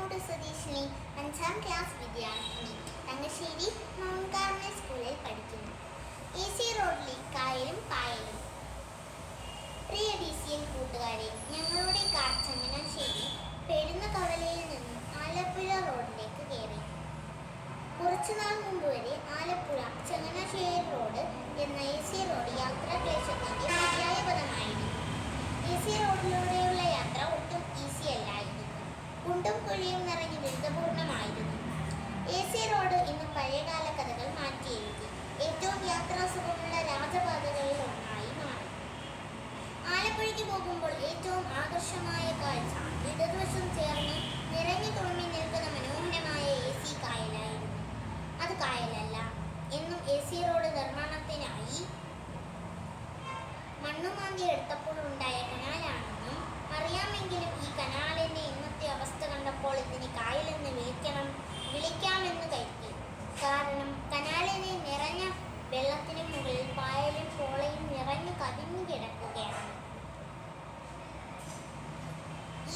കാക്കോട്ട് സ്വദേശിനി 5ാം ക്ലാസ് വിദ്യാർത്ഥിനി Thangassery mount Carmel സ്കൂളിൽ പഠിക്കുന്നു. AC റോഡിലെ കായലും പായലും. പ്രിയ DCL കൂട്ടുകാരെ, ഞങ്ങളുടെ കാർ ചങ്ങനാശ്ശേരി പെരുന്നകവലയിൽ നിന്നും ആലപ്പുഴ റോഡിലേക്ക് കയറി. കുറച്ചുനാൾ മുമ്പ് വരെ ആലപ്പുഴ ചങ്ങനാശ്ശേരി റോഡ് എന്ന AC റോഡ് യാത്രാക്ലേശത്തിന്റെ പര്യായപദമായിരുന്നു. AC റോഡിലൂടെയുള്ള യാത്ര ഒട്ടും ഈസി അല്ലായിരുന്നു. കുണ്ടും കുഴിയും നിറഞ്ഞ് ദുരിതപൂർണമായിരുന്നു. AC റോഡ് ഇന്ന് പഴയകാല കഥകൾ മാറ്റിയെഴുതി ഏറ്റവും യാത്രാസുഖമുള്ള രാജപാതകളിൽ ഒന്നായി മാറി. ആലപ്പുഴയ്ക്ക് പോകുമ്പോൾ ഏറ്റവും ആകർഷമായ കാഴ്ച ഇടതുവശം ചേർന്ന് നിറഞ്ഞു തുളുമ്പി നിൽക്കുന്ന മനോഹരമായ AC കായലായിരുന്നു. അത് കായലല്ല, എന്നും AC റോഡ് നിർമ്മാണത്തിനായി മണ്ണുമാന്തി എടുത്തപ്പോൾ ഉണ്ടായ കനാലാണെന്നും അറിയാമെങ്കിലും ഈ കനാലിന്റെ ഇന്നത്തെ അവസ്ഥ കണ്ടപ്പോൾ ഇതിന് കായലെന്ന് വിളിക്കാമെന്ന് കരുതി. കാരണം കനാലിനെ നിറഞ്ഞ വെള്ളത്തിന് മുകളിൽ പായലും പോളയും നിറഞ്ഞു കവിഞ്ഞു കിടക്കുകയാണ്.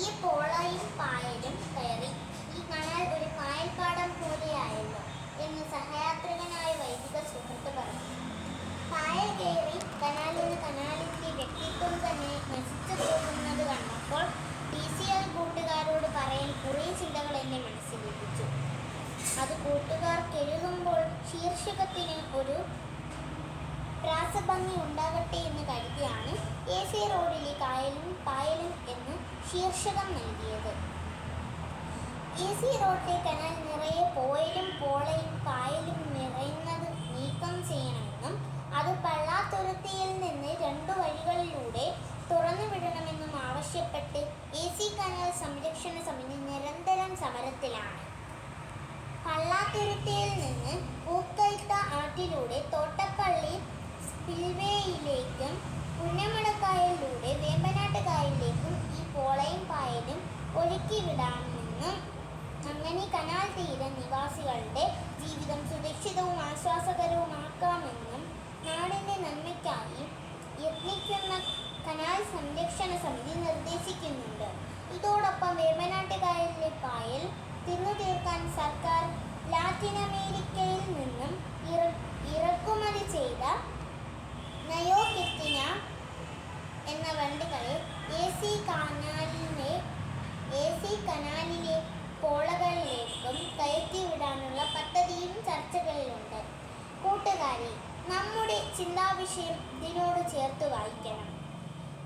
ഈ പോളയും പായലും കയറി ഈ കനാൽ ഒരു കായൽപ്പാടം പോലെയായല്ലോ എന്ന് സഹയാത്രികനായ വൈദിക സുഹൃത്ത് പറഞ്ഞു. പായൽ കയറി കനാലിന്റെ വ്യക്തിത്വം തന്നെ നശിച്ചു പോകുന്നത് കണ്ടപ്പോൾ DCL കൂട്ടുകാരോട് പറയാൻ കുറേ ചിന്തകൾ എന്നെ മനസ്സിലേപ്പിച്ചു. അത് കൂട്ടുകാർ കെഴുകുമ്പോൾ ശീർഷകത്തിന് ഒരു പ്രാസഭംഗി ഉണ്ടാകട്ടെ എന്ന് കരുതിയാണ് AC റോഡിലെ കായലും പായലും എന്ന് ശീർഷകം നൽകിയത്. AC റോഡിലെ കനാൽ നിറയെ പോയലും പോളയും പായലും നിറയുന്നത് നീക്കം ചെയ്യണമെന്നും അത് പള്ളാത്തുരുത്തിയിൽ നിന്ന് 2 വഴികളിലൂടെ തുറന്നു വിടണമെന്നും ആവശ്യപ്പെട്ട് AC കനാൽ സംരക്ഷണ സമിതി നിരന്തരം സമരത്തിലാണ്. പള്ളാത്തുരുത്തിയിൽ നിന്ന് പൂക്കൈത്ത ആറ്റിലൂടെ തോട്ടപ്പള്ളി സ്പിൽവേയിലേക്കും പുന്നമടക്കായലിലൂടെ വേമ്പനാട്ട് കായലിലേക്കും ഈ പോളയും പായലും ഒഴുക്കിവിടാമെന്നും അങ്ങനെ കനാൽ തീര നിവാസികളുടെ ജീവിതം സുരക്ഷിതവും ആശ്വാസകരവുമാക്കാമെന്നും നാടിന്റെ നന്മയ്ക്കായി യത്നിക്കുന്ന കനാൽ സംരക്ഷണ സമിതി നിർദ്ദേശിക്കുന്നുണ്ട്. ഇതോടൊപ്പം വേമ്പനാട്ട് കായലിലെ പായൽ തിന്നു തീർക്കാൻ സർക്കാർ ലാറ്റിനമേരിക്കയിൽ നിന്നും ഇറക്കുമതി ചെയ്ത നയോകെറ്റിന എന്ന വണ്ടികളെ AC കനാലിലെ പോളകളിലേക്കും കയറ്റിവിടാനുള്ള പദ്ധതിയും ചർച്ചകളിലുണ്ട്. കൂട്ടുകാരെ, നമ്മുടെ ചിന്താവിഷയം ഇതിനോട് ചേർത്ത് വായിക്കണം.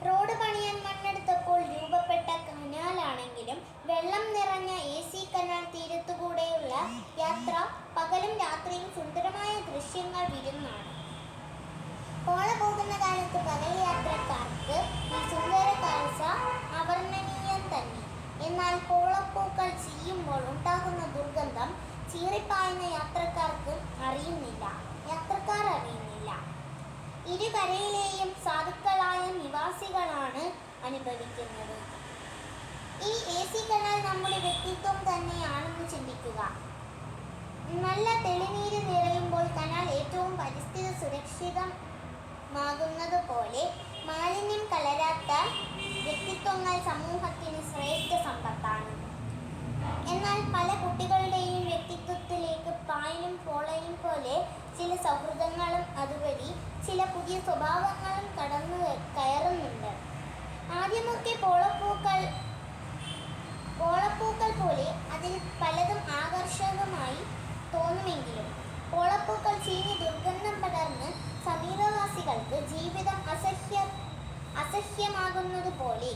റോഡ് പണിയാൻ മണ്ണെടുത്തപ്പോൾ രൂപപ്പെട്ട കനാലാണെങ്കിലും വെള്ളം നിറഞ്ഞ AC കനാൽ തീരത്തുകൂടെയുള്ള യാത്ര പകലും രാത്രിയും സുന്ദരമായ ദൃശ്യങ്ങൾ വിരുന്നാണ്. പോള പോകുന്ന കാലത്ത് പകൽ യാത്രക്കാർക്ക് ഈ സുന്ദര കാഴ്ച അവർണ്ണനീയം തന്നെ. എന്നാൽ പോളപ്പൂക്കൾ ചീയുമ്പോൾ ഉണ്ടാകുന്ന ദുർഗന്ധം ചീറിപ്പായുന്ന യാത്രക്കാർ അറിയുന്നില്ല. ഇരുകരയിലെയും സാധുക്കളായ നിവാസികളാണ് അനുഭവിക്കുന്നത്. ഈ AC കനാൽ നമ്മുടെ വ്യക്തിത്വം തന്നെയാണെന്ന് ചിന്തിക്കുക. നല്ല തെളിനീര് നിറയുമ്പോൾ കനാൽ ഏറ്റവും പരിസ്ഥിതി സുരക്ഷിതമാകുന്നത് പോലെ മാലിന്യം കലരാത്ത വ്യക്തിത്വങ്ങൾ സമൂഹത്തിന് ശ്രേഷ്ഠ സമ്പത്താണ്. എന്നാൽ പല കുട്ടികളുടെയും വ്യക്തിത്വത്തിലേക്ക് പായലും പോളയും പോലെ ചില സൗഹൃദങ്ങളും അതുവഴി ചില പുതിയ സ്വഭാവങ്ങളും കടന്നു കയറുന്നുണ്ട്. ആദ്യമൊക്കെ പോളപ്പൂക്കൾ പോലെ അതിൽ പലതും ആകർഷകമായി തോന്നുമെങ്കിലും പോളപ്പൂക്കൾ ചീഞ്ഞ് ദുർഗന്ധം പടർന്ന് സമീപവാസികൾക്ക് ജീവിതം അസഹ്യമാകുന്നത് പോലെ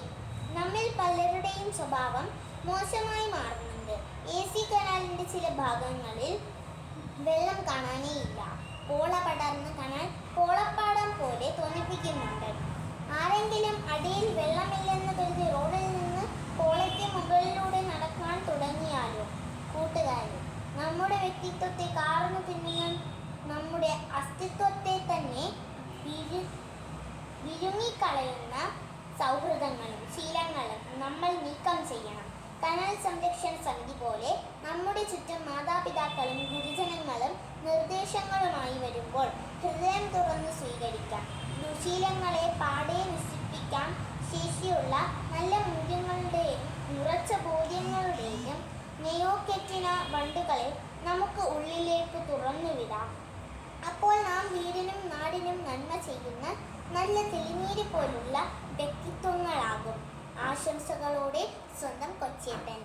നമ്മിൽ പലരുടെയും സ്വഭാവം മോശമായി മാറുന്നുണ്ട്. AC കനാലിന്റെ ചില ഭാഗങ്ങളിൽ വെള്ളം കാണാനേയില്ല. പോള പടർന്ന് കനാൽ പോളപ്പാടം പോലെ തോന്നിപ്പിക്കുന്നുണ്ട്. ആരെങ്കിലും അടിയിൽ വെള്ളമില്ലെന്ന് കരുതി റോഡിൽ നിന്ന് പോളയ്ക്ക് മുകളിലൂടെ നടക്കാൻ തുടങ്ങിയാലോ? കൂട്ടുകാരെ, നമ്മുടെ വ്യക്തിത്വത്തെ കാർന്നു തിന്നുന്ന നമ്മുടെ അസ്തിത്വത്തെ തന്നെ വിഴുങ്ങിക്കളയുന്ന സൗഹൃദങ്ങളും ശീലങ്ങളും നമ്മൾ നീക്കം ചെയ്യണം. കനാൽ സംരക്ഷണ സമിതി പോലെ നമ്മുടെ ചുറ്റും മാതാപിതാക്കളും ഗുരുജനങ്ങളും നിർദ്ദേശങ്ങളുമായി വരുമ്പോൾ ഹൃദയം തുറന്ന് സ്വീകരിക്കാം. ദുശീലങ്ങളെ പാടെ നശിപ്പിക്കാൻ ശേഷിയുള്ള നല്ല മൂല്യങ്ങളുടെയും ഉറച്ച ബോധ്യങ്ങളുടെയും വണ്ടുകളെ നമുക്ക് ഉള്ളിലേക്ക് തുറന്നു വിടാം. അപ്പോൾ നാം വീടിനും നാടിനും നന്മ ചെയ്യുന്ന നല്ല തെളിനീര് പോലുള്ള വ്യക്തിത്വങ്ങളാകും. ആശംസകളോടെ സ്വന്തം കൊച്ചേട്ടൻ.